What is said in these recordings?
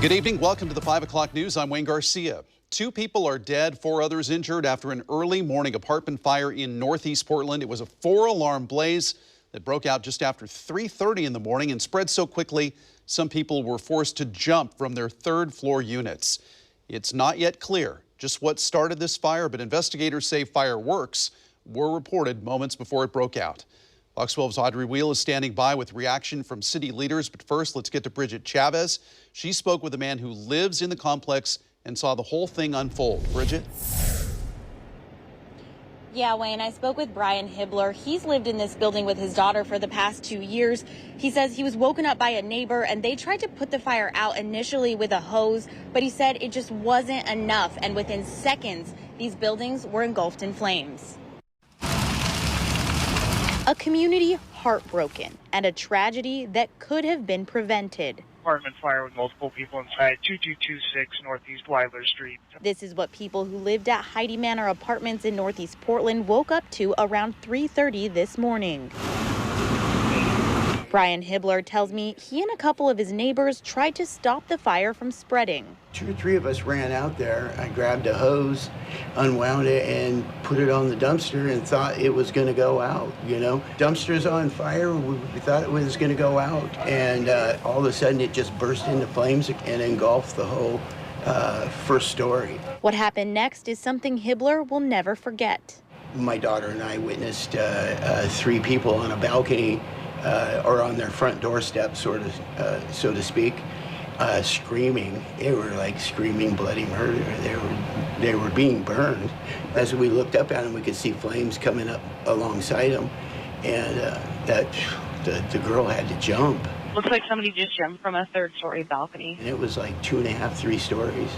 Good evening. Welcome to the 5 o'clock news. I'm Wayne Garcia. 2 people are dead, 4 others injured after an early morning apartment fire in northeast Portland. It was a 4-alarm blaze that broke out just after 3:30 in the morning and spread so quickly some people were forced to jump from their 3rd floor units. It's not yet clear just what started this fire, but investigators say fireworks were reported moments before it broke out. Fox 12's Audrey Wheel is standing by with reaction from city leaders. But first, let's get to Bridget Chavez. She spoke with a man who lives in the complex and saw the whole thing unfold. Bridget? Yeah, Wayne, I spoke with BRYAN HIBLER. He's lived in this building with his daughter for the past 2 years. He says he was woken up by a neighbor and they tried to put the fire out initially with a hose, but he said it just wasn't enough. And within seconds, these buildings were engulfed in flames. A community heartbroken and a tragedy that could have been prevented. Apartment fire with multiple people inside, 2226 Northeast HIBLER Street. This is what people who lived at Heidi Manor Apartments in Northeast Portland woke up to around 3:30 this morning. BRYAN HIBLER tells me he and a couple of his neighbors tried to stop the fire from spreading. 2 or 3 of us ran out there. I grabbed a hose, unwound it, and put it on the dumpster and thought it was going to go out, you know. Dumpster's on fire, we thought it was going to go out, and all of a sudden it just burst into flames and engulfed the whole 1st story. What happened next is something HIBLER will never forget. My daughter and I witnessed 3 people on a balcony or on their front doorstep, so to speak, screaming. They were like screaming bloody murder. They were being burned. As we looked up at them, we could see flames coming up alongside them, and the girl had to jump. Looks like somebody just jumped from a 3rd-story balcony. And it was like 2.5, 3 stories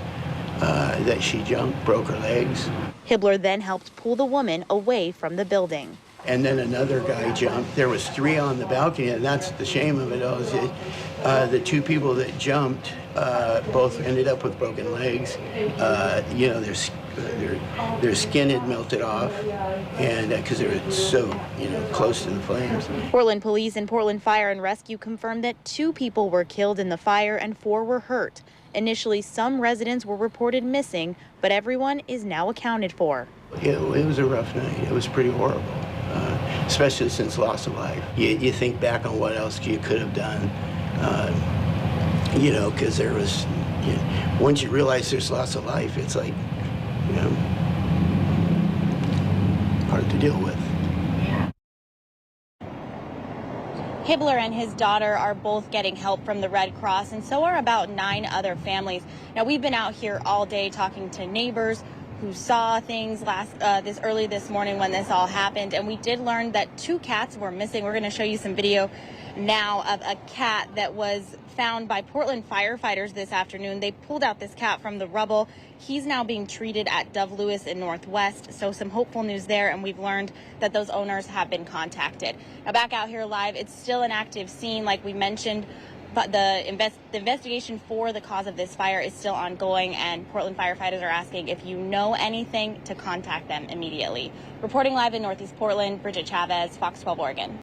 that she jumped, broke her legs. HIBLER then helped pull the woman away from the building. And then another guy jumped. There was 3 on the balcony, and that's the shame of it all. Is the 2 people that jumped both ended up with broken legs. You know, their skin had melted off, and because they were so, close to the flames. Portland Police and Portland Fire and Rescue confirmed that 2 people were killed in the fire and 4 were hurt. Initially, some residents were reported missing, but everyone is now accounted for. It was a rough night. It was pretty horrible. Especially since loss of life. You think back on what else you could have done, because there was, once you realize there's loss of life, it's like, hard to deal with. HIBLER and his daughter are both getting help from the Red Cross, and so are about 9 other families. Now, we've been out here all day talking to neighbors who saw things early this morning when this all happened, and we did learn that 2 cats were missing. We're going to show you some video now of a cat that was found by Portland firefighters this afternoon. They pulled out this cat from the rubble. He's now being treated at Dove Lewis in Northwest, so some hopeful news there, and we've learned that those owners have been contacted. Now, back out here live, it's still an active scene like we mentioned, but the investigation for the cause of this fire is still ongoing, and Portland firefighters are asking if you know anything to contact them immediately. Reporting live in Northeast Portland, Bridget Chavez, Fox 12 Oregon.